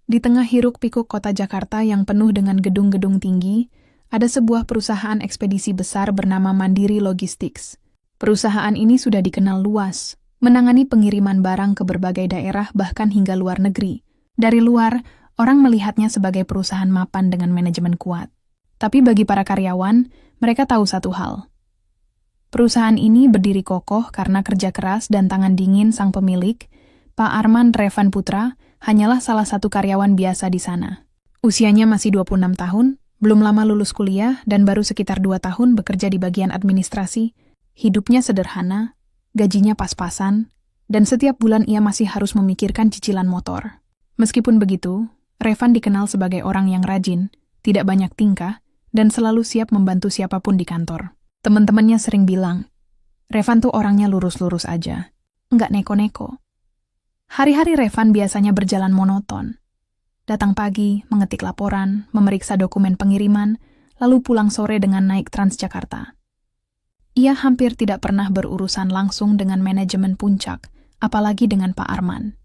Di tengah hiruk-pikuk kota Jakarta yang penuh dengan gedung-gedung tinggi, ada sebuah perusahaan ekspedisi besar bernama Mandiri Logistics. Perusahaan ini sudah dikenal luas, menangani pengiriman barang ke berbagai daerah bahkan hingga luar negeri. Dari luar, orang melihatnya sebagai perusahaan mapan dengan manajemen kuat. Tapi bagi para karyawan, mereka tahu satu hal. Perusahaan ini berdiri kokoh karena kerja keras dan tangan dingin sang pemilik, Pak Arman Revan Putra, hanyalah salah satu karyawan biasa di sana. Usianya masih 26 tahun, belum lama lulus kuliah dan baru sekitar 2 tahun bekerja di bagian administrasi. Hidupnya sederhana, gajinya pas-pasan, dan setiap bulan ia masih harus memikirkan cicilan motor. Meskipun begitu, Revan dikenal sebagai orang yang rajin, tidak banyak tingkah, dan selalu siap membantu siapapun di kantor. Teman-temannya sering bilang, Revan tuh orangnya lurus-lurus aja, nggak neko-neko. Hari-hari Revan biasanya berjalan monoton. Datang pagi, mengetik laporan, memeriksa dokumen pengiriman, lalu pulang sore dengan naik Transjakarta. Ia hampir tidak pernah berurusan langsung dengan manajemen puncak, apalagi dengan Pak Arman.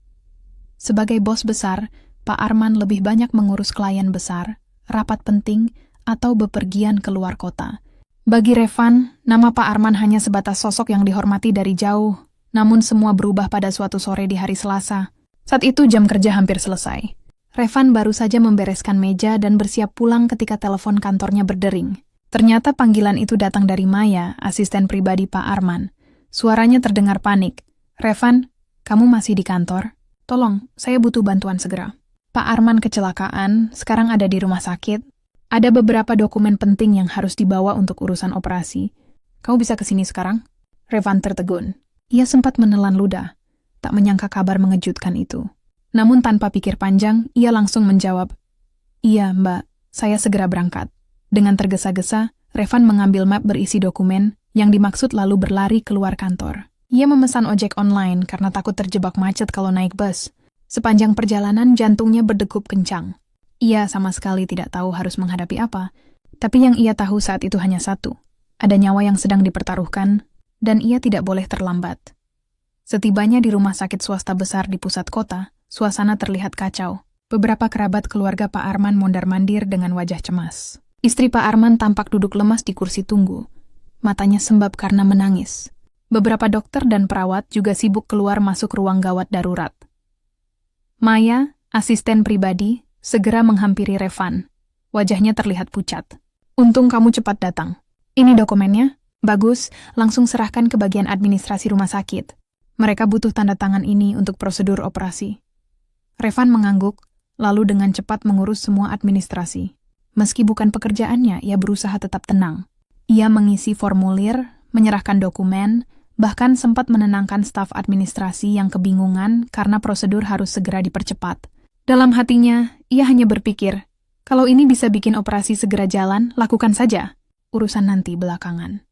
Sebagai bos besar, Pak Arman lebih banyak mengurus klien besar, rapat penting, atau bepergian keluar kota. Bagi Revan, nama Pak Arman hanya sebatas sosok yang dihormati dari jauh, namun semua berubah pada suatu sore di hari Selasa. Saat itu jam kerja hampir selesai. Revan baru saja membereskan meja dan bersiap pulang ketika telepon kantornya berdering. Ternyata panggilan itu datang dari Maya, asisten pribadi Pak Arman. Suaranya terdengar panik. Revan, kamu masih di kantor? Tolong, saya butuh bantuan segera. Pak Arman kecelakaan, sekarang ada di rumah sakit. Ada beberapa dokumen penting yang harus dibawa untuk urusan operasi. Kamu bisa kesini sekarang? Revan tertegun. Ia sempat menelan ludah. Tak menyangka kabar mengejutkan itu. Namun tanpa pikir panjang, ia langsung menjawab, "Iya, Mbak, saya segera berangkat." Dengan tergesa-gesa, Revan mengambil map berisi dokumen yang dimaksud lalu berlari keluar kantor. Ia memesan ojek online karena takut terjebak macet kalau naik bus. Sepanjang perjalanan, jantungnya berdegup kencang. Ia sama sekali tidak tahu harus menghadapi apa, tapi yang ia tahu saat itu hanya satu. Ada nyawa yang sedang dipertaruhkan, dan ia tidak boleh terlambat. Setibanya di rumah sakit swasta besar di pusat kota, suasana terlihat kacau. Beberapa kerabat keluarga Pak Arman mondar-mandir dengan wajah cemas. Istri Pak Arman tampak duduk lemas di kursi tunggu. Matanya sembab karena menangis. Beberapa dokter dan perawat juga sibuk keluar masuk ruang gawat darurat. Maya, asisten pribadi, segera menghampiri Revan. Wajahnya terlihat pucat. "Untung kamu cepat datang. Ini dokumennya. Bagus, langsung serahkan ke bagian administrasi rumah sakit. Mereka butuh tanda tangan ini untuk prosedur operasi." Revan mengangguk, lalu dengan cepat mengurus semua administrasi. Meski bukan pekerjaannya, ia berusaha tetap tenang. Ia mengisi formulir, menyerahkan dokumen, bahkan sempat menenangkan staf administrasi yang kebingungan karena prosedur harus segera dipercepat. Dalam hatinya, ia hanya berpikir, kalau ini bisa bikin operasi segera jalan, lakukan saja. Urusan nanti belakangan.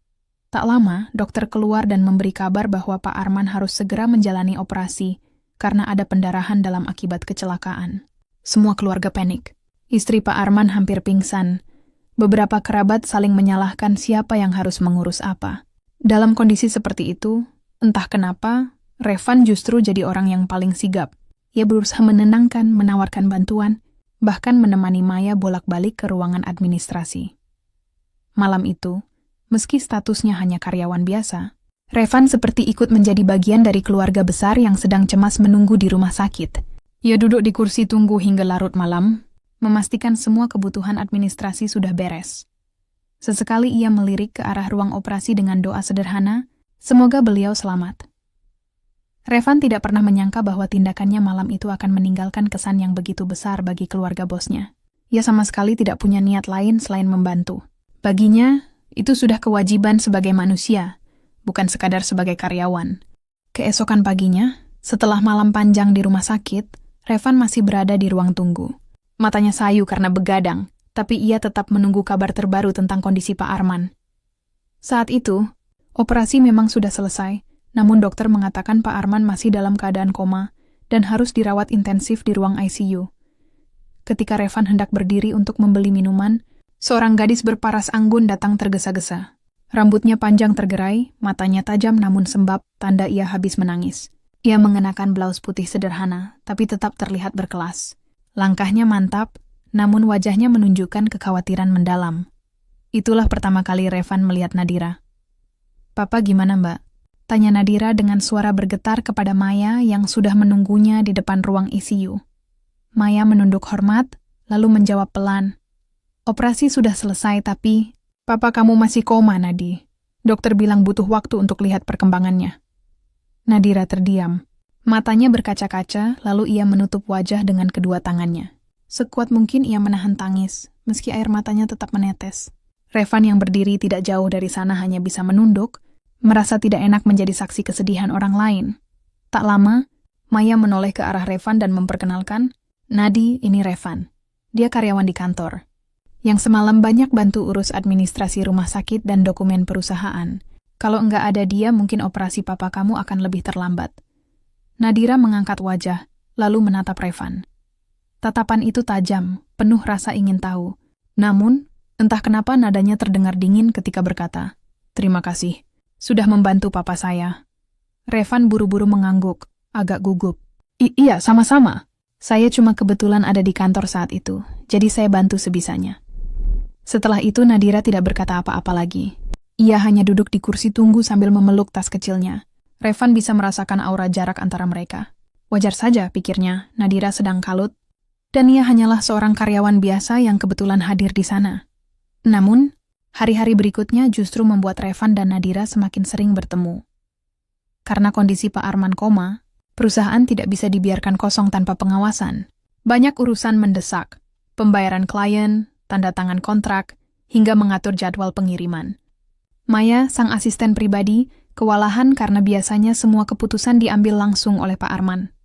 Tak lama, dokter keluar dan memberi kabar bahwa Pak Arman harus segera menjalani operasi karena ada pendarahan dalam akibat kecelakaan. Semua keluarga panik. Istri Pak Arman hampir pingsan. Beberapa kerabat saling menyalahkan siapa yang harus mengurus apa. Dalam kondisi seperti itu, entah kenapa, Revan justru jadi orang yang paling sigap. Ia berusaha menenangkan, menawarkan bantuan, bahkan menemani Maya bolak-balik ke ruangan administrasi. Malam itu, meski statusnya hanya karyawan biasa, Revan seperti ikut menjadi bagian dari keluarga besar yang sedang cemas menunggu di rumah sakit. Ia duduk di kursi tunggu hingga larut malam, memastikan semua kebutuhan administrasi sudah beres. Sesekali ia melirik ke arah ruang operasi dengan doa sederhana, semoga beliau selamat. Revan tidak pernah menyangka bahwa tindakannya malam itu akan meninggalkan kesan yang begitu besar bagi keluarga bosnya. Ia sama sekali tidak punya niat lain selain membantu. Baginya, itu sudah kewajiban sebagai manusia, bukan sekadar sebagai karyawan. Keesokan paginya, setelah malam panjang di rumah sakit, Revan masih berada di ruang tunggu. Matanya sayu karena begadang, tapi ia tetap menunggu kabar terbaru tentang kondisi Pak Arman. Saat itu, operasi memang sudah selesai, namun dokter mengatakan Pak Arman masih dalam keadaan koma dan harus dirawat intensif di ruang ICU. Ketika Revan hendak berdiri untuk membeli minuman, seorang gadis berparas anggun datang tergesa-gesa. Rambutnya panjang tergerai, matanya tajam namun sembab, tanda ia habis menangis. Ia mengenakan blaus putih sederhana, tapi tetap terlihat berkelas. Langkahnya mantap, namun wajahnya menunjukkan kekhawatiran mendalam. Itulah pertama kali Revan melihat Nadira. "Papa gimana, Mbak?" tanya Nadira dengan suara bergetar kepada Maya yang sudah menunggunya di depan ruang ICU. Maya menunduk hormat, lalu menjawab pelan. "Operasi sudah selesai tapi, Papa kamu masih koma, Nadi. Dokter bilang butuh waktu untuk lihat perkembangannya." Nadira terdiam. Matanya berkaca-kaca, lalu ia menutup wajah dengan kedua tangannya. Sekuat mungkin ia menahan tangis, meski air matanya tetap menetes. Revan yang berdiri tidak jauh dari sana hanya bisa menunduk, merasa tidak enak menjadi saksi kesedihan orang lain. Tak lama, Maya menoleh ke arah Revan dan memperkenalkan, "Nadi, ini Revan. Dia karyawan di kantor, yang semalam banyak bantu urus administrasi rumah sakit dan dokumen perusahaan. Kalau enggak ada dia, mungkin operasi papa kamu akan lebih terlambat." Nadira mengangkat wajah, lalu menatap Revan. Tatapan itu tajam, penuh rasa ingin tahu. Namun, entah kenapa nadanya terdengar dingin ketika berkata, "Terima kasih, sudah membantu papa saya." Revan buru-buru mengangguk, agak gugup. Iya, sama-sama. Saya cuma kebetulan ada di kantor saat itu, jadi saya bantu sebisanya." Setelah itu Nadira tidak berkata apa-apa lagi. Ia hanya duduk di kursi tunggu sambil memeluk tas kecilnya. Revan bisa merasakan aura jarak antara mereka. Wajar saja, pikirnya, Nadira sedang kalut, dan ia hanyalah seorang karyawan biasa yang kebetulan hadir di sana. Namun, hari-hari berikutnya justru membuat Revan dan Nadira semakin sering bertemu. Karena kondisi Pak Arman koma, perusahaan tidak bisa dibiarkan kosong tanpa pengawasan. Banyak urusan mendesak, pembayaran klien, tanda tangan kontrak, hingga mengatur jadwal pengiriman. Maya, sang asisten pribadi, kewalahan karena biasanya semua keputusan diambil langsung oleh Pak Arman.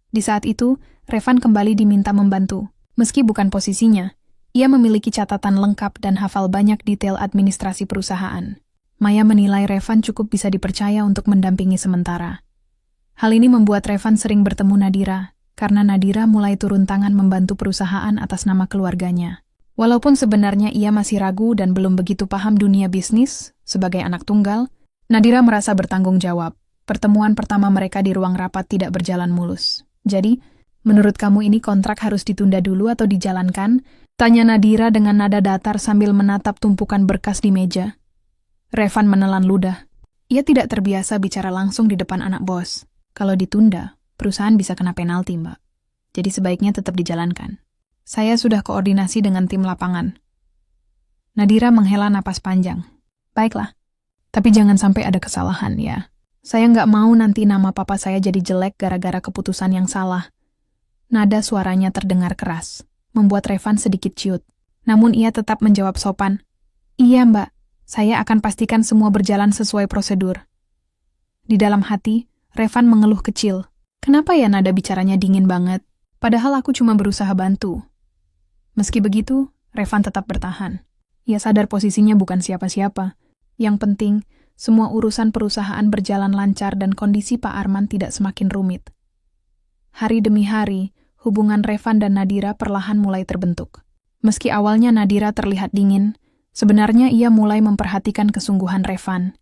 Di saat itu, Revan kembali diminta membantu. Meski bukan posisinya, ia memiliki catatan lengkap dan hafal banyak detail administrasi perusahaan. Maya menilai Revan cukup bisa dipercaya untuk mendampingi sementara. Hal ini membuat Revan sering bertemu Nadira, karena Nadira mulai turun tangan membantu perusahaan atas nama keluarganya. Walaupun sebenarnya ia masih ragu dan belum begitu paham dunia bisnis, sebagai anak tunggal, Nadira merasa bertanggung jawab. Pertemuan pertama mereka di ruang rapat tidak berjalan mulus. "Jadi, menurut kamu ini kontrak harus ditunda dulu atau dijalankan?" tanya Nadira dengan nada datar sambil menatap tumpukan berkas di meja. Revan menelan ludah. Ia tidak terbiasa bicara langsung di depan anak bos. Kalau ditunda, perusahaan bisa kena penalti, Mbak. Jadi sebaiknya tetap dijalankan. Saya sudah koordinasi dengan tim lapangan. Nadira menghela napas panjang. Baiklah, tapi jangan sampai ada kesalahan ya. Saya nggak mau nanti nama papa saya jadi jelek gara-gara keputusan yang salah. Nada suaranya terdengar keras, membuat Revan sedikit ciut. Namun ia tetap menjawab sopan. Iya Mbak, saya akan pastikan semua berjalan sesuai prosedur. Di dalam hati, Revan mengeluh kecil. Kenapa ya nada bicaranya dingin banget? Padahal aku cuma berusaha bantu. Meski begitu, Revan tetap bertahan. Ia sadar posisinya bukan siapa-siapa. Yang penting, semua urusan perusahaan berjalan lancar dan kondisi Pak Arman tidak semakin rumit. Hari demi hari, hubungan Revan dan Nadira perlahan mulai terbentuk. Meski awalnya Nadira terlihat dingin, sebenarnya ia mulai memperhatikan kesungguhan Revan.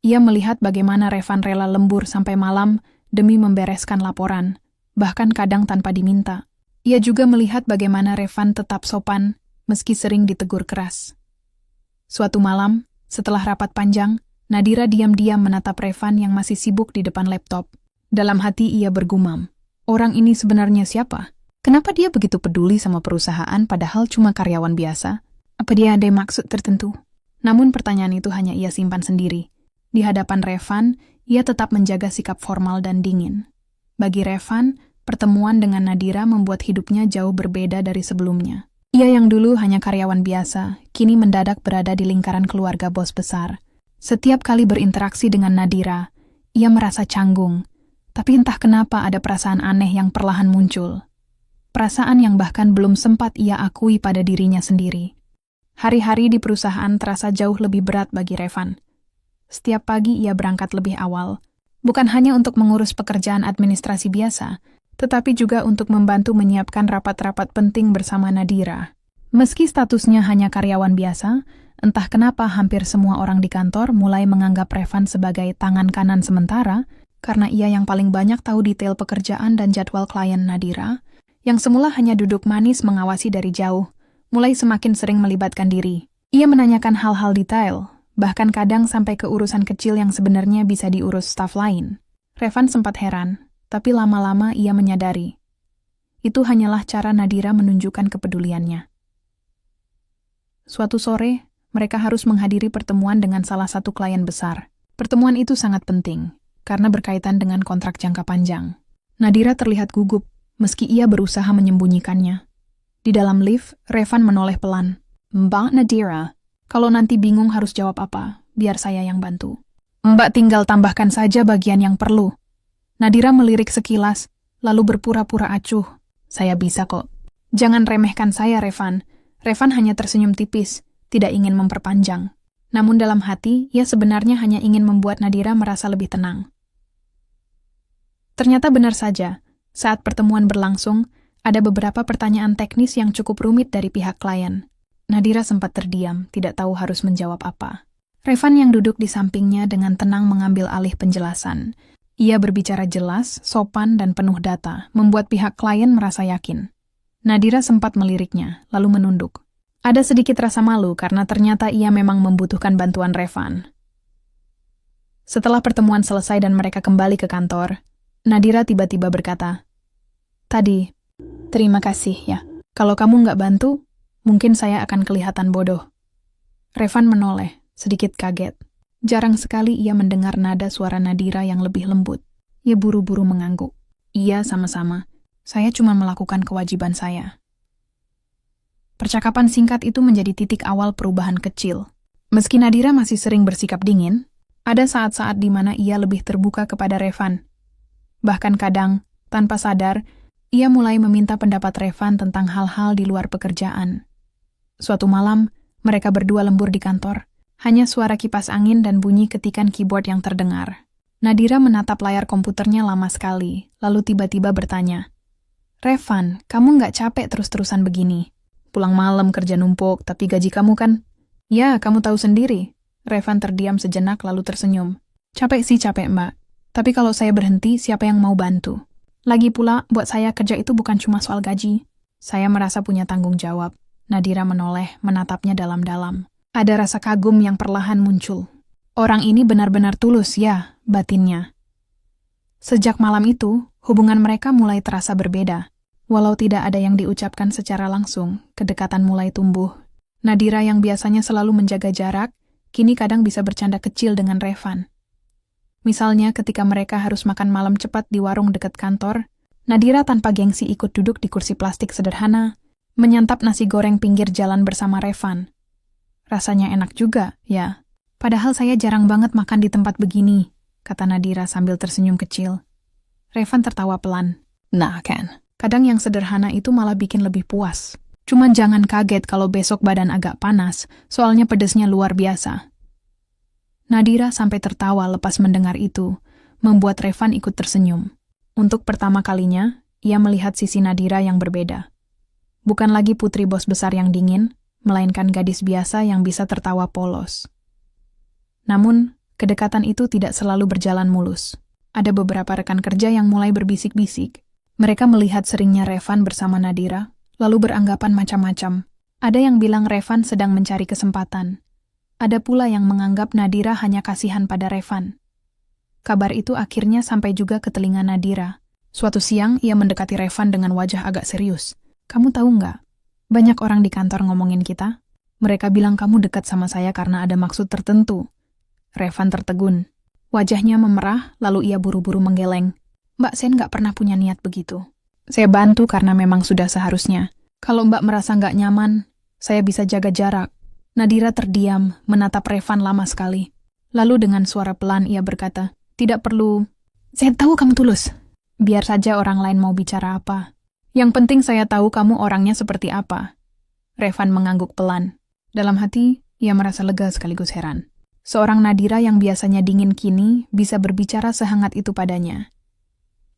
Ia melihat bagaimana Revan rela lembur sampai malam demi membereskan laporan, bahkan kadang tanpa diminta. Ia juga melihat bagaimana Revan tetap sopan, meski sering ditegur keras. Suatu malam, setelah rapat panjang, Nadira diam-diam menatap Revan yang masih sibuk di depan laptop. Dalam hati ia bergumam, orang ini sebenarnya siapa? Kenapa dia begitu peduli sama perusahaan padahal cuma karyawan biasa? Apa dia ada maksud tertentu? Namun pertanyaan itu hanya ia simpan sendiri. Di hadapan Revan, ia tetap menjaga sikap formal dan dingin. Bagi Revan, pertemuan dengan Nadira membuat hidupnya jauh berbeda dari sebelumnya. Ia yang dulu hanya karyawan biasa, kini mendadak berada di lingkaran keluarga bos besar. Setiap kali berinteraksi dengan Nadira, ia merasa canggung. Tapi entah kenapa ada perasaan aneh yang perlahan muncul. Perasaan yang bahkan belum sempat ia akui pada dirinya sendiri. Hari-hari di perusahaan terasa jauh lebih berat bagi Revan. Setiap pagi ia berangkat lebih awal, bukan hanya untuk mengurus pekerjaan administrasi biasa, tetapi juga untuk membantu menyiapkan rapat-rapat penting bersama Nadira. Meski statusnya hanya karyawan biasa, entah kenapa hampir semua orang di kantor mulai menganggap Revan sebagai tangan kanan sementara, karena ia yang paling banyak tahu detail pekerjaan dan jadwal klien Nadira, yang semula hanya duduk manis mengawasi dari jauh, mulai semakin sering melibatkan diri. Ia menanyakan hal-hal detail, bahkan kadang sampai ke urusan kecil yang sebenarnya bisa diurus staf lain. Revan sempat heran, tapi lama-lama ia menyadari. Itu hanyalah cara Nadira menunjukkan kepeduliannya. Suatu sore, mereka harus menghadiri pertemuan dengan salah satu klien besar. Pertemuan itu sangat penting, karena berkaitan dengan kontrak jangka panjang. Nadira terlihat gugup, meski ia berusaha menyembunyikannya. Di dalam lift, Revan menoleh pelan. "Mbak Nadira, kalau nanti bingung harus jawab apa, biar saya yang bantu. Mbak tinggal tambahkan saja bagian yang perlu." Nadira melirik sekilas, lalu berpura-pura acuh. "Saya bisa kok." "Jangan remehkan saya, Revan." Revan hanya tersenyum tipis, tidak ingin memperpanjang. Namun dalam hati, ia sebenarnya hanya ingin membuat Nadira merasa lebih tenang. Ternyata benar saja, saat pertemuan berlangsung, ada beberapa pertanyaan teknis yang cukup rumit dari pihak klien. Nadira sempat terdiam, tidak tahu harus menjawab apa. Revan yang duduk di sampingnya dengan tenang mengambil alih penjelasan. Ia berbicara jelas, sopan, dan penuh data, membuat pihak klien merasa yakin. Nadira sempat meliriknya, lalu menunduk. Ada sedikit rasa malu karena ternyata ia memang membutuhkan bantuan Revan. Setelah pertemuan selesai dan mereka kembali ke kantor, Nadira tiba-tiba berkata, "Tadi, terima kasih ya. Kalau kamu nggak bantu, mungkin saya akan kelihatan bodoh." Revan menoleh, sedikit kaget. Jarang sekali ia mendengar nada suara Nadira yang lebih lembut. Ia buru-buru mengangguk. "Iya, sama-sama. Saya cuma melakukan kewajiban saya." Percakapan singkat itu menjadi titik awal perubahan kecil. Meski Nadira masih sering bersikap dingin, ada saat-saat di mana ia lebih terbuka kepada Revan. Bahkan kadang, tanpa sadar, ia mulai meminta pendapat Revan tentang hal-hal di luar pekerjaan. Suatu malam, mereka berdua lembur di kantor. Hanya suara kipas angin dan bunyi ketikan keyboard yang terdengar. Nadira menatap layar komputernya lama sekali, lalu tiba-tiba bertanya, "Revan, kamu nggak capek terus-terusan begini? Pulang malam kerja numpuk, tapi gaji kamu kan?" "Ya, kamu tahu sendiri." Revan terdiam sejenak lalu tersenyum. "Capek sih capek, Mbak. Tapi kalau saya berhenti, siapa yang mau bantu? Lagi pula, buat saya kerja itu bukan cuma soal gaji. Saya merasa punya tanggung jawab." Nadira menoleh, menatapnya dalam-dalam. Ada rasa kagum yang perlahan muncul. Orang ini benar-benar tulus ya, batinnya. Sejak malam itu, hubungan mereka mulai terasa berbeda. Walau tidak ada yang diucapkan secara langsung, kedekatan mulai tumbuh. Nadira yang biasanya selalu menjaga jarak, kini kadang bisa bercanda kecil dengan Revan. Misalnya ketika mereka harus makan malam cepat di warung dekat kantor, Nadira tanpa gengsi ikut duduk di kursi plastik sederhana, menyantap nasi goreng pinggir jalan bersama Revan. "Rasanya enak juga, ya. Padahal saya jarang banget makan di tempat begini," kata Nadira sambil tersenyum kecil. Revan tertawa pelan. "Nah kan, kadang yang sederhana itu malah bikin lebih puas. Cuman jangan kaget kalau besok badan agak panas, soalnya pedesnya luar biasa." Nadira sampai tertawa lepas mendengar itu, membuat Revan ikut tersenyum. Untuk pertama kalinya, ia melihat sisi Nadira yang berbeda. Bukan lagi putri bos besar yang dingin, melainkan gadis biasa yang bisa tertawa polos. Namun, kedekatan itu tidak selalu berjalan mulus. Ada beberapa rekan kerja yang mulai berbisik-bisik. Mereka melihat seringnya Revan bersama Nadira, lalu beranggapan macam-macam. Ada yang bilang Revan sedang mencari kesempatan. Ada pula yang menganggap Nadira hanya kasihan pada Revan. Kabar itu akhirnya sampai juga ke telinga Nadira. Suatu siang, ia mendekati Revan dengan wajah agak serius. "Kamu tahu nggak? Banyak orang di kantor ngomongin kita. Mereka bilang kamu dekat sama saya karena ada maksud tertentu." Revan tertegun. Wajahnya memerah, lalu ia buru-buru menggeleng. "Mbak, saya nggak pernah punya niat begitu. Saya bantu karena memang sudah seharusnya. Kalau Mbak merasa nggak nyaman, saya bisa jaga jarak." Nadira terdiam, menatap Revan lama sekali. Lalu dengan suara pelan ia berkata, "Tidak perlu. Saya tahu kamu tulus. Biar saja orang lain mau bicara apa. Yang penting saya tahu kamu orangnya seperti apa." Revan mengangguk pelan. Dalam hati, ia merasa lega sekaligus heran. Seorang Nadira yang biasanya dingin kini bisa berbicara sehangat itu padanya.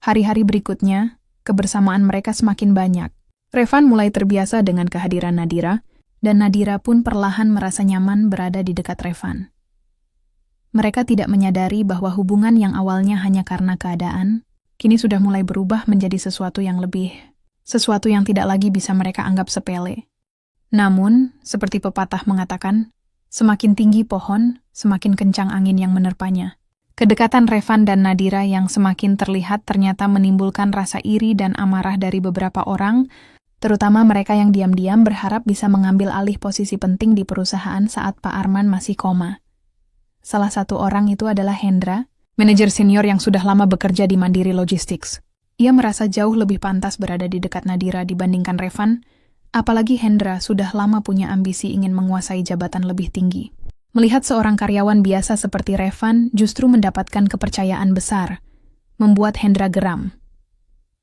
Hari-hari berikutnya, kebersamaan mereka semakin banyak. Revan mulai terbiasa dengan kehadiran Nadira, dan Nadira pun perlahan merasa nyaman berada di dekat Revan. Mereka tidak menyadari bahwa hubungan yang awalnya hanya karena keadaan, kini sudah mulai berubah menjadi sesuatu yang lebih sesuatu yang tidak lagi bisa mereka anggap sepele. Namun, seperti pepatah mengatakan, semakin tinggi pohon, semakin kencang angin yang menerpanya. Kedekatan Revan dan Nadira yang semakin terlihat ternyata menimbulkan rasa iri dan amarah dari beberapa orang, terutama mereka yang diam-diam berharap bisa mengambil alih posisi penting di perusahaan saat Pak Arman masih koma. Salah satu orang itu adalah Hendra, manajer senior yang sudah lama bekerja di Mandiri Logistics. Ia merasa jauh lebih pantas berada di dekat Nadira dibandingkan Revan, apalagi Hendra sudah lama punya ambisi ingin menguasai jabatan lebih tinggi. Melihat seorang karyawan biasa seperti Revan justru mendapatkan kepercayaan besar, membuat Hendra geram.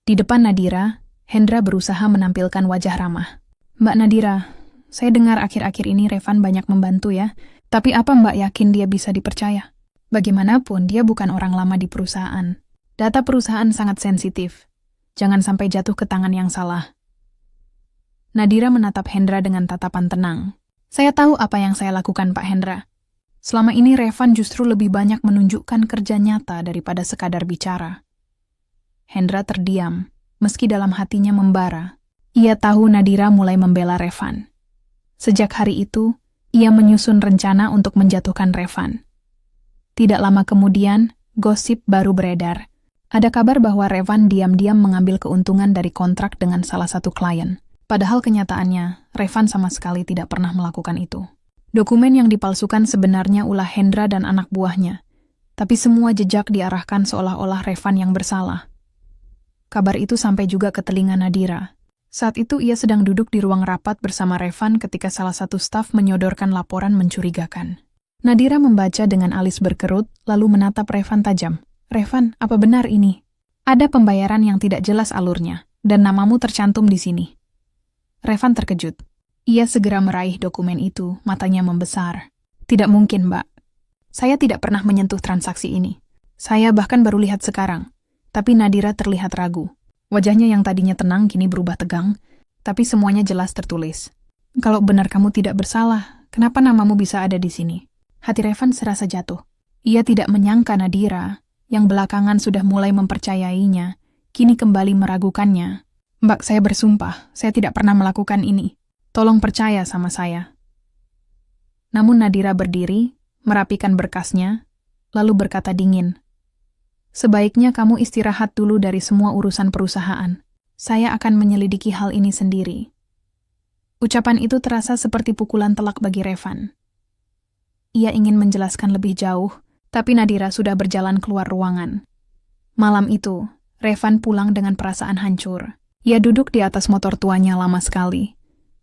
Di depan Nadira, Hendra berusaha menampilkan wajah ramah. "Mbak Nadira, saya dengar akhir-akhir ini Revan banyak membantu ya, tapi apa Mbak yakin dia bisa dipercaya? Bagaimanapun dia bukan orang lama di perusahaan. Data perusahaan sangat sensitif. Jangan sampai jatuh ke tangan yang salah." Nadira menatap Hendra dengan tatapan tenang. "Saya tahu apa yang saya lakukan, Pak Hendra. Selama ini Revan justru lebih banyak menunjukkan kerja nyata daripada sekadar bicara." Hendra terdiam, meski dalam hatinya membara. Ia tahu Nadira mulai membela Revan. Sejak hari itu, ia menyusun rencana untuk menjatuhkan Revan. Tidak lama kemudian, gosip baru beredar. Ada kabar bahwa Revan diam-diam mengambil keuntungan dari kontrak dengan salah satu klien. Padahal kenyataannya, Revan sama sekali tidak pernah melakukan itu. Dokumen yang dipalsukan sebenarnya ulah Hendra dan anak buahnya, tapi semua jejak diarahkan seolah-olah Revan yang bersalah. Kabar itu sampai juga ke telinga Nadira. Saat itu ia sedang duduk di ruang rapat bersama Revan ketika salah satu staf menyodorkan laporan mencurigakan. Nadira membaca dengan alis berkerut, lalu menatap Revan tajam. "Revan, apa benar ini? Ada pembayaran yang tidak jelas alurnya, dan namamu tercantum di sini." Revan terkejut. Ia segera meraih dokumen itu, matanya membesar. "Tidak mungkin, Mbak. Saya tidak pernah menyentuh transaksi ini. Saya bahkan baru lihat sekarang." Tapi Nadira terlihat ragu. Wajahnya yang tadinya tenang kini berubah tegang, tapi semuanya jelas tertulis. "Kalau benar kamu tidak bersalah, kenapa namamu bisa ada di sini?" Hati Revan serasa jatuh. Ia tidak menyangka Nadira, yang belakangan sudah mulai mempercayainya, kini kembali meragukannya. "Mbak, saya bersumpah, saya tidak pernah melakukan ini. Tolong percaya sama saya." Namun Nadira berdiri, merapikan berkasnya, lalu berkata dingin, "Sebaiknya kamu istirahat dulu dari semua urusan perusahaan. Saya akan menyelidiki hal ini sendiri." Ucapan itu terasa seperti pukulan telak bagi Revan. Ia ingin menjelaskan lebih jauh, tapi Nadira sudah berjalan keluar ruangan. Malam itu, Revan pulang dengan perasaan hancur. Ia duduk di atas motor tuanya lama sekali.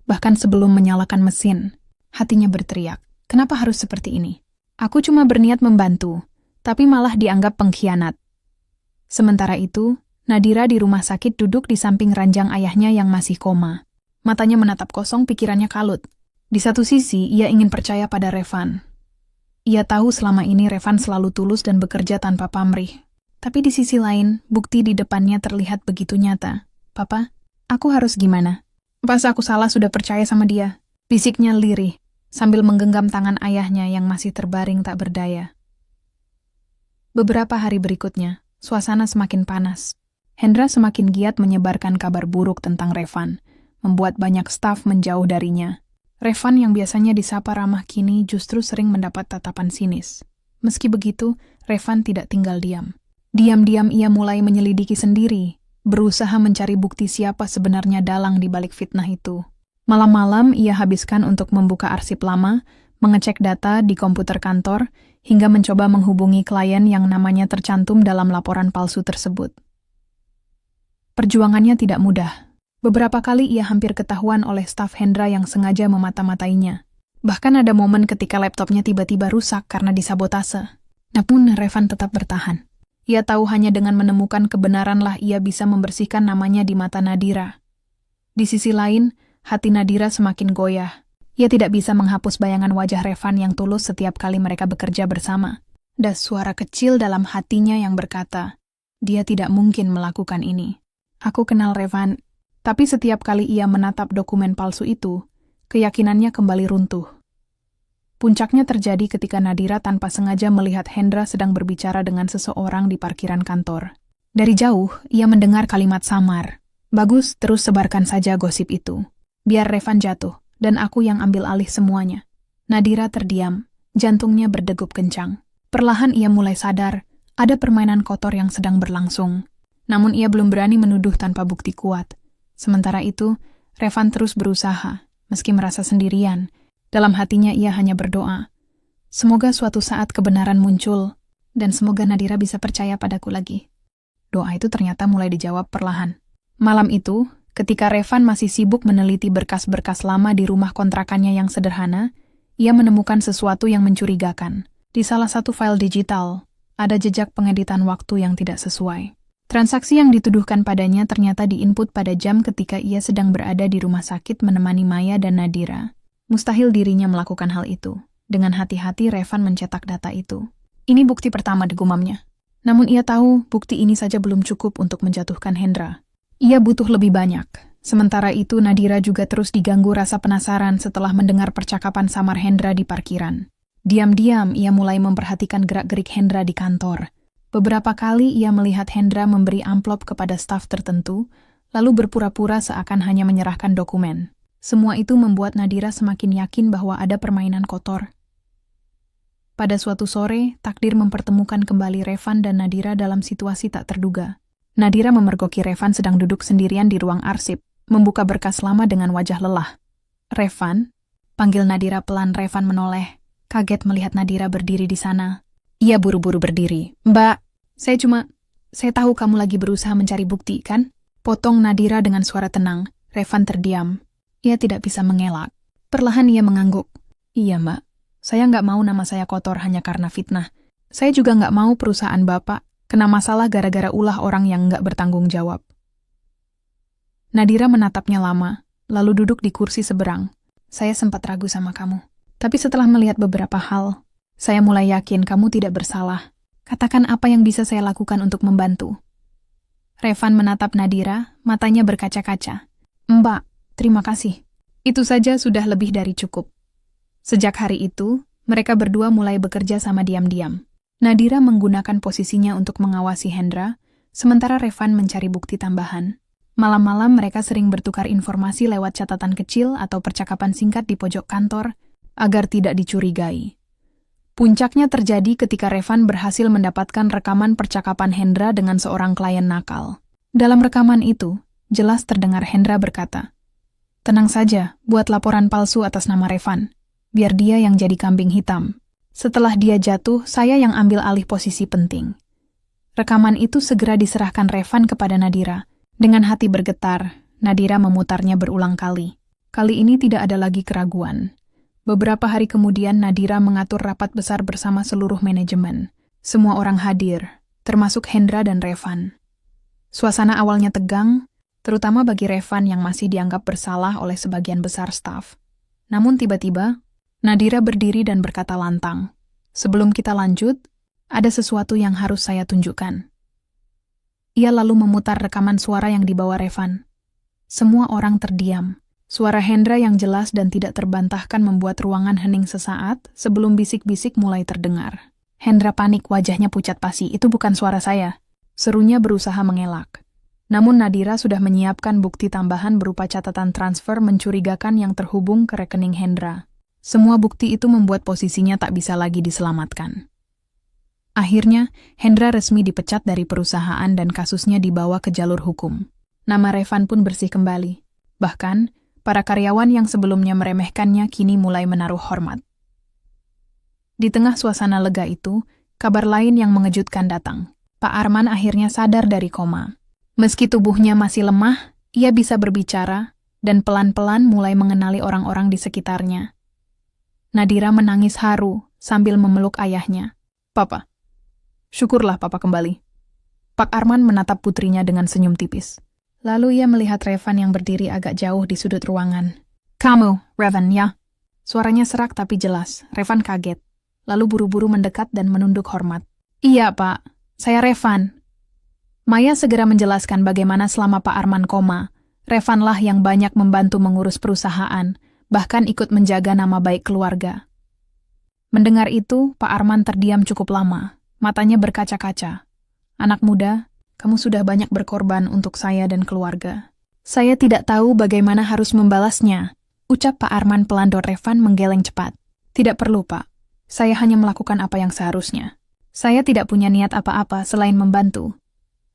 Bahkan sebelum menyalakan mesin, hatinya berteriak, "Kenapa harus seperti ini? Aku cuma berniat membantu, tapi malah dianggap pengkhianat." Sementara itu, Nadira di rumah sakit duduk di samping ranjang ayahnya yang masih koma. Matanya menatap kosong, pikirannya kalut. Di satu sisi, ia ingin percaya pada Revan. Ia tahu selama ini Revan selalu tulus dan bekerja tanpa pamrih. Tapi di sisi lain, bukti di depannya terlihat begitu nyata. "Papa, aku harus gimana? Pas aku salah sudah percaya sama dia," bisiknya lirih, sambil menggenggam tangan ayahnya yang masih terbaring tak berdaya. Beberapa hari berikutnya, suasana semakin panas. Hendra semakin giat menyebarkan kabar buruk tentang Revan, membuat banyak staf menjauh darinya. Revan yang biasanya disapa ramah kini justru sering mendapat tatapan sinis. Meski begitu, Revan tidak tinggal diam. Diam-diam ia mulai menyelidiki sendiri, berusaha mencari bukti siapa sebenarnya dalang di balik fitnah itu. Malam-malam ia habiskan untuk membuka arsip lama, mengecek data di komputer kantor, hingga mencoba menghubungi klien yang namanya tercantum dalam laporan palsu tersebut. Perjuangannya tidak mudah. Beberapa kali ia hampir ketahuan oleh staf Hendra yang sengaja memata-matainya. Bahkan ada momen ketika laptopnya tiba-tiba rusak karena disabotase. Namun Revan tetap bertahan. Ia tahu hanya dengan menemukan kebenaranlah ia bisa membersihkan namanya di mata Nadira. Di sisi lain, hati Nadira semakin goyah. Ia tidak bisa menghapus bayangan wajah Revan yang tulus setiap kali mereka bekerja bersama. Ada suara kecil dalam hatinya yang berkata, dia tidak mungkin melakukan ini. Aku kenal Revan, tapi setiap kali ia menatap dokumen palsu itu, keyakinannya kembali runtuh. Puncaknya terjadi ketika Nadira tanpa sengaja melihat Hendra sedang berbicara dengan seseorang di parkiran kantor. Dari jauh, ia mendengar kalimat samar. Bagus, terus sebarkan saja gosip itu. Biar Revan jatuh, dan aku yang ambil alih semuanya. Nadira terdiam, jantungnya berdegup kencang. Perlahan ia mulai sadar, ada permainan kotor yang sedang berlangsung. Namun ia belum berani menuduh tanpa bukti kuat. Sementara itu, Revan terus berusaha, meski merasa sendirian. Dalam hatinya ia hanya berdoa. Semoga suatu saat kebenaran muncul, dan semoga Nadira bisa percaya padaku lagi. Doa itu ternyata mulai dijawab perlahan. Malam itu, ketika Revan masih sibuk meneliti berkas-berkas lama di rumah kontrakannya yang sederhana, ia menemukan sesuatu yang mencurigakan. Di salah satu file digital, ada jejak pengeditan waktu yang tidak sesuai. Transaksi yang dituduhkan padanya ternyata diinput pada jam ketika ia sedang berada di rumah sakit menemani Maya dan Nadira. Mustahil dirinya melakukan hal itu. Dengan hati-hati Revan mencetak data itu. Ini bukti pertama, gumamnya. Namun ia tahu bukti ini saja belum cukup untuk menjatuhkan Hendra. Ia butuh lebih banyak. Sementara itu Nadira juga terus diganggu rasa penasaran setelah mendengar percakapan samar Hendra di parkiran. Diam-diam ia mulai memperhatikan gerak-gerik Hendra di kantor. Beberapa kali ia melihat Hendra memberi amplop kepada staf tertentu, lalu berpura-pura seakan hanya menyerahkan dokumen. Semua itu membuat Nadira semakin yakin bahwa ada permainan kotor. Pada suatu sore, takdir mempertemukan kembali Revan dan Nadira dalam situasi tak terduga. Nadira memergoki Revan sedang duduk sendirian di ruang arsip, membuka berkas lama dengan wajah lelah. "Revan?" Panggil Nadira pelan. Revan menoleh, kaget melihat Nadira berdiri di sana. Ia buru-buru berdiri. "Mbak, saya tahu kamu lagi berusaha mencari bukti, kan?" Potong Nadira dengan suara tenang. Revan terdiam. Ia tidak bisa mengelak. Perlahan ia mengangguk. "Iya, Mbak. Saya nggak mau nama saya kotor hanya karena fitnah. Saya juga nggak mau perusahaan Bapak kena masalah gara-gara ulah orang yang nggak bertanggung jawab." Nadira menatapnya lama, lalu duduk di kursi seberang. "Saya sempat ragu sama kamu. Tapi setelah melihat beberapa hal, saya mulai yakin kamu tidak bersalah. Katakan apa yang bisa saya lakukan untuk membantu." Revan menatap Nadira, matanya berkaca-kaca. "Mbak, terima kasih. Itu saja sudah lebih dari cukup." Sejak hari itu, mereka berdua mulai bekerja sama diam-diam. Nadira menggunakan posisinya untuk mengawasi Hendra, sementara Revan mencari bukti tambahan. Malam-malam mereka sering bertukar informasi lewat catatan kecil atau percakapan singkat di pojok kantor, agar tidak dicurigai. Puncaknya terjadi ketika Revan berhasil mendapatkan rekaman percakapan Hendra dengan seorang klien nakal. Dalam rekaman itu, jelas terdengar Hendra berkata, "Tenang saja, buat laporan palsu atas nama Revan. Biar dia yang jadi kambing hitam. Setelah dia jatuh, saya yang ambil alih posisi penting." Rekaman itu segera diserahkan Revan kepada Nadira. Dengan hati bergetar, Nadira memutarnya berulang kali. Kali ini tidak ada lagi keraguan. Beberapa hari kemudian Nadira mengatur rapat besar bersama seluruh manajemen. Semua orang hadir, termasuk Hendra dan Revan. Suasana awalnya tegang, terutama bagi Revan yang masih dianggap bersalah oleh sebagian besar staf. Namun tiba-tiba, Nadira berdiri dan berkata lantang, "Sebelum kita lanjut, ada sesuatu yang harus saya tunjukkan." Ia lalu memutar rekaman suara yang dibawa Revan. Semua orang terdiam. Suara Hendra yang jelas dan tidak terbantahkan membuat ruangan hening sesaat sebelum bisik-bisik mulai terdengar. Hendra panik, wajahnya pucat pasi. "Itu bukan suara saya," serunya berusaha mengelak. Namun Nadira sudah menyiapkan bukti tambahan berupa catatan transfer mencurigakan yang terhubung ke rekening Hendra. Semua bukti itu membuat posisinya tak bisa lagi diselamatkan. Akhirnya, Hendra resmi dipecat dari perusahaan dan kasusnya dibawa ke jalur hukum. Nama Revan pun bersih kembali. Bahkan, para karyawan yang sebelumnya meremehkannya kini mulai menaruh hormat. Di tengah suasana lega itu, kabar lain yang mengejutkan datang. Pak Arman akhirnya sadar dari koma. Meski tubuhnya masih lemah, ia bisa berbicara dan pelan-pelan mulai mengenali orang-orang di sekitarnya. Nadira menangis haru sambil memeluk ayahnya. "Papa, syukurlah Papa kembali." Pak Arman menatap putrinya dengan senyum tipis. Lalu ia melihat Revan yang berdiri agak jauh di sudut ruangan. "Kamu, Revan, ya?" Suaranya serak tapi jelas. Revan kaget, lalu buru-buru mendekat dan menunduk hormat. "Iya, Pak. Saya Revan." Maya segera menjelaskan bagaimana selama Pak Arman koma, Revanlah yang banyak membantu mengurus perusahaan, bahkan ikut menjaga nama baik keluarga. Mendengar itu, Pak Arman terdiam cukup lama. Matanya berkaca-kaca. "Anak muda, kamu sudah banyak berkorban untuk saya dan keluarga. Saya tidak tahu bagaimana harus membalasnya, ucap Pak Arman pelan. Revan menggeleng cepat. Tidak perlu, Pak. Saya hanya melakukan apa yang seharusnya. Saya tidak punya niat apa-apa selain membantu.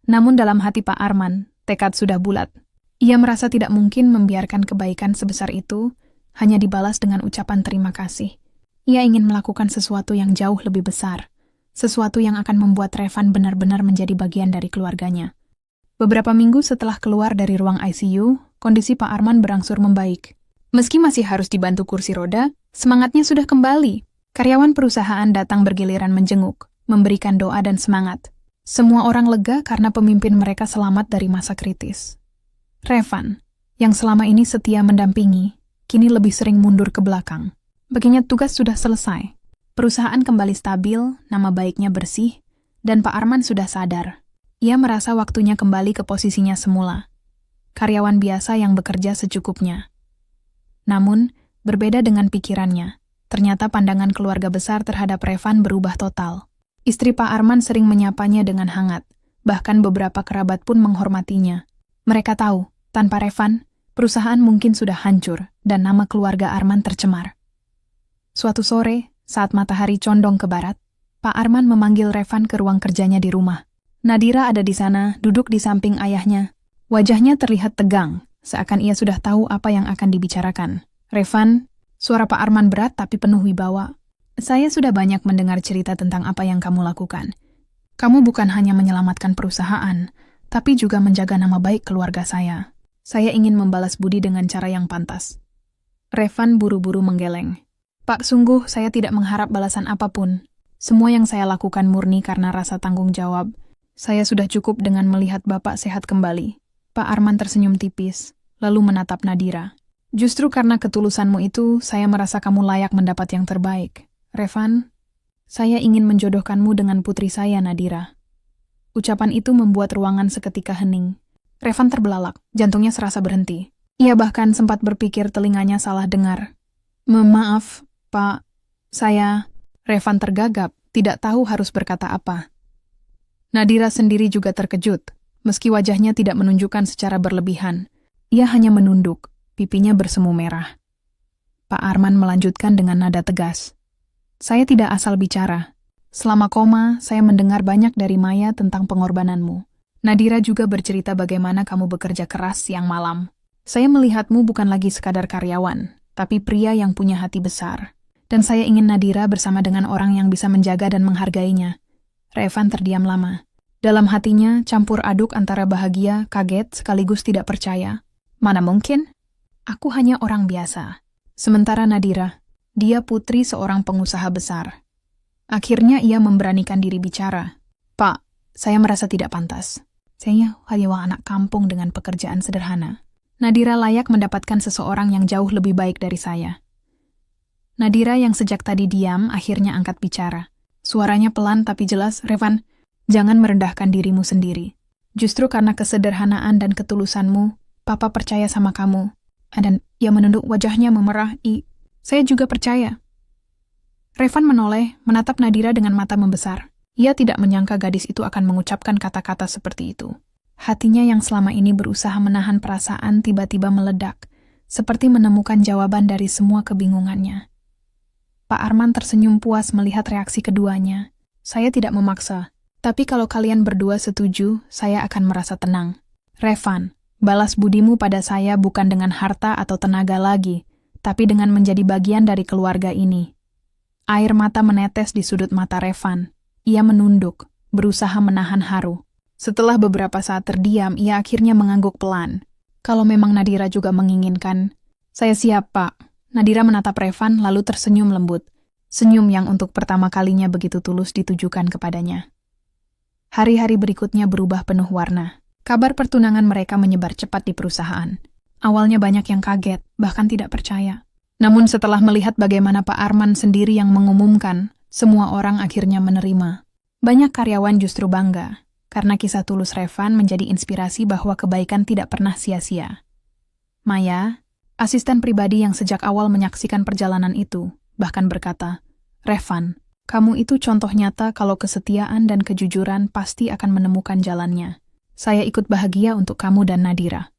Namun dalam hati Pak Arman, tekad sudah bulat. Ia merasa tidak mungkin membiarkan kebaikan sebesar itu hanya dibalas dengan ucapan terima kasih. Ia ingin melakukan sesuatu yang jauh lebih besar, sesuatu yang akan membuat Revan benar-benar menjadi bagian dari keluarganya. Beberapa minggu setelah keluar dari ruang ICU, kondisi Pak Arman berangsur membaik. Meski masih harus dibantu kursi roda, semangatnya sudah kembali. Karyawan perusahaan datang bergiliran menjenguk, memberikan doa dan semangat. Semua orang lega karena pemimpin mereka selamat dari masa kritis. Revan, yang selama ini setia mendampingi, kini lebih sering mundur ke belakang. Baginya tugas sudah selesai. Perusahaan kembali stabil, nama baiknya bersih, dan Pak Arman sudah sadar. Ia merasa waktunya kembali ke posisinya semula. Karyawan biasa yang bekerja secukupnya. Namun, berbeda dengan pikirannya. Ternyata pandangan keluarga besar terhadap Revan berubah total. Istri Pak Arman sering menyapanya dengan hangat. Bahkan beberapa kerabat pun menghormatinya. Mereka tahu, tanpa Revan, perusahaan mungkin sudah hancur dan nama keluarga Arman tercemar. Suatu sore, saat matahari condong ke barat, Pak Arman memanggil Revan ke ruang kerjanya di rumah. Nadira ada di sana, duduk di samping ayahnya. Wajahnya terlihat tegang, seakan ia sudah tahu apa yang akan dibicarakan. Revan, suara Pak Arman berat tapi penuh wibawa. Saya sudah banyak mendengar cerita tentang apa yang kamu lakukan. Kamu bukan hanya menyelamatkan perusahaan, tapi juga menjaga nama baik keluarga saya. Saya ingin membalas budi dengan cara yang pantas. Revan buru-buru menggeleng. Pak, sungguh saya tidak mengharap balasan apapun. Semua yang saya lakukan murni karena rasa tanggung jawab. Saya sudah cukup dengan melihat Bapak sehat kembali. Pak Arman tersenyum tipis, lalu menatap Nadira. Justru karena ketulusanmu itu, saya merasa kamu layak mendapat yang terbaik. Revan, saya ingin menjodohkanmu dengan putri saya, Nadira. Ucapan itu membuat ruangan seketika hening. Revan terbelalak, jantungnya serasa berhenti. Ia bahkan sempat berpikir telinganya salah dengar. Maaf, Pak, saya... Revan tergagap, tidak tahu harus berkata apa. Nadira sendiri juga terkejut, meski wajahnya tidak menunjukkan secara berlebihan. Ia hanya menunduk, pipinya bersemu merah. Pak Arman melanjutkan dengan nada tegas. Saya tidak asal bicara. Selama koma, saya mendengar banyak dari Maya tentang pengorbananmu. Nadira juga bercerita bagaimana kamu bekerja keras siang malam. Saya melihatmu bukan lagi sekadar karyawan, tapi pria yang punya hati besar. Dan saya ingin Nadira bersama dengan orang yang bisa menjaga dan menghargainya. Revan terdiam lama. Dalam hatinya, campur aduk antara bahagia, kaget, sekaligus tidak percaya. Mana mungkin? Aku hanya orang biasa. Sementara Nadira, dia putri seorang pengusaha besar. Akhirnya ia memberanikan diri bicara. Pak, saya merasa tidak pantas. Saya hanya anak kampung dengan pekerjaan sederhana. Nadira layak mendapatkan seseorang yang jauh lebih baik dari saya. Nadira yang sejak tadi diam akhirnya angkat bicara. Suaranya pelan tapi jelas. Revan, jangan merendahkan dirimu sendiri. Justru karena kesederhanaan dan ketulusanmu, Papa percaya sama kamu. Dan ia menunduk, wajahnya memerah. Saya juga percaya. Revan menoleh, menatap Nadira dengan mata membesar. Ia tidak menyangka gadis itu akan mengucapkan kata-kata seperti itu. Hatinya yang selama ini berusaha menahan perasaan tiba-tiba meledak, seperti menemukan jawaban dari semua kebingungannya. Pak Arman tersenyum puas melihat reaksi keduanya. Saya tidak memaksa, tapi kalau kalian berdua setuju, saya akan merasa tenang. Revan, balas budimu pada saya bukan dengan harta atau tenaga lagi, tapi dengan menjadi bagian dari keluarga ini. Air mata menetes di sudut mata Revan. Ia menunduk, berusaha menahan haru. Setelah beberapa saat terdiam, ia akhirnya mengangguk pelan. Kalau memang Nadira juga menginginkan, saya siap, Pak. Nadira menatap Revan lalu tersenyum lembut. Senyum yang untuk pertama kalinya begitu tulus ditujukan kepadanya. Hari-hari berikutnya berubah penuh warna. Kabar pertunangan mereka menyebar cepat di perusahaan. Awalnya banyak yang kaget, bahkan tidak percaya. Namun setelah melihat bagaimana Pak Arman sendiri yang mengumumkan, semua orang akhirnya menerima. Banyak karyawan justru bangga, karena kisah tulus Revan menjadi inspirasi bahwa kebaikan tidak pernah sia-sia. Maya, asisten pribadi yang sejak awal menyaksikan perjalanan itu, bahkan berkata, Revan, kamu itu contoh nyata kalau kesetiaan dan kejujuran pasti akan menemukan jalannya. Saya ikut bahagia untuk kamu dan Nadira.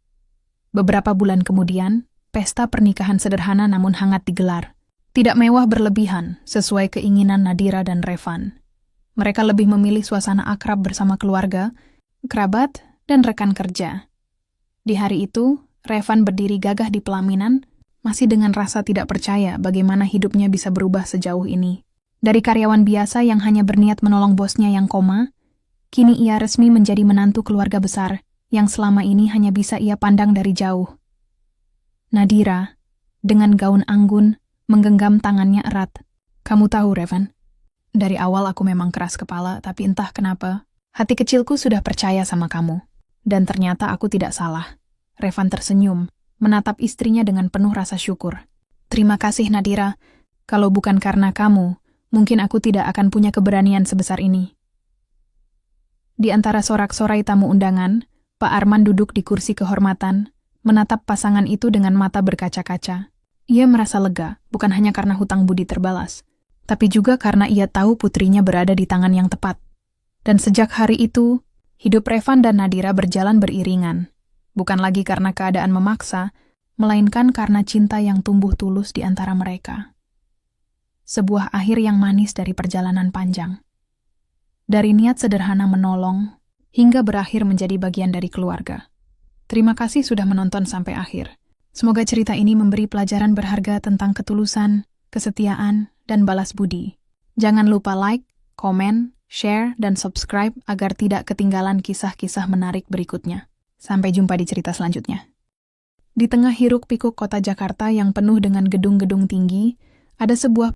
Beberapa bulan kemudian, pesta pernikahan sederhana namun hangat digelar. Tidak mewah berlebihan, sesuai keinginan Nadira dan Revan. Mereka lebih memilih suasana akrab bersama keluarga, kerabat, dan rekan kerja. Di hari itu, Revan berdiri gagah di pelaminan, masih dengan rasa tidak percaya bagaimana hidupnya bisa berubah sejauh ini. Dari karyawan biasa yang hanya berniat menolong bosnya yang koma, kini ia resmi menjadi menantu keluarga besar yang selama ini hanya bisa ia pandang dari jauh. Nadira, dengan gaun anggun, menggenggam tangannya erat. Kamu tahu, Revan, dari awal aku memang keras kepala, tapi entah kenapa, hati kecilku sudah percaya sama kamu. Dan ternyata aku tidak salah. Revan tersenyum, menatap istrinya dengan penuh rasa syukur. Terima kasih, Nadira. Kalau bukan karena kamu, mungkin aku tidak akan punya keberanian sebesar ini. Di antara sorak-sorai tamu undangan, Pak Arman duduk di kursi kehormatan, menatap pasangan itu dengan mata berkaca-kaca. Ia merasa lega, bukan hanya karena hutang budi terbalas, tapi juga karena ia tahu putrinya berada di tangan yang tepat. Dan sejak hari itu, hidup Revan dan Nadira berjalan beriringan. Bukan lagi karena keadaan memaksa, melainkan karena cinta yang tumbuh tulus di antara mereka. Sebuah akhir yang manis dari perjalanan panjang. Dari niat sederhana menolong, hingga berakhir menjadi bagian dari keluarga. Terima kasih sudah menonton sampai akhir. Semoga cerita ini memberi pelajaran berharga tentang ketulusan, kesetiaan, dan balas budi. Jangan lupa like, komen, share, dan subscribe agar tidak ketinggalan kisah-kisah menarik berikutnya. Sampai jumpa di cerita selanjutnya. Di tengah hiruk-pikuk kota Jakarta yang penuh dengan gedung-gedung tinggi, ada sebuah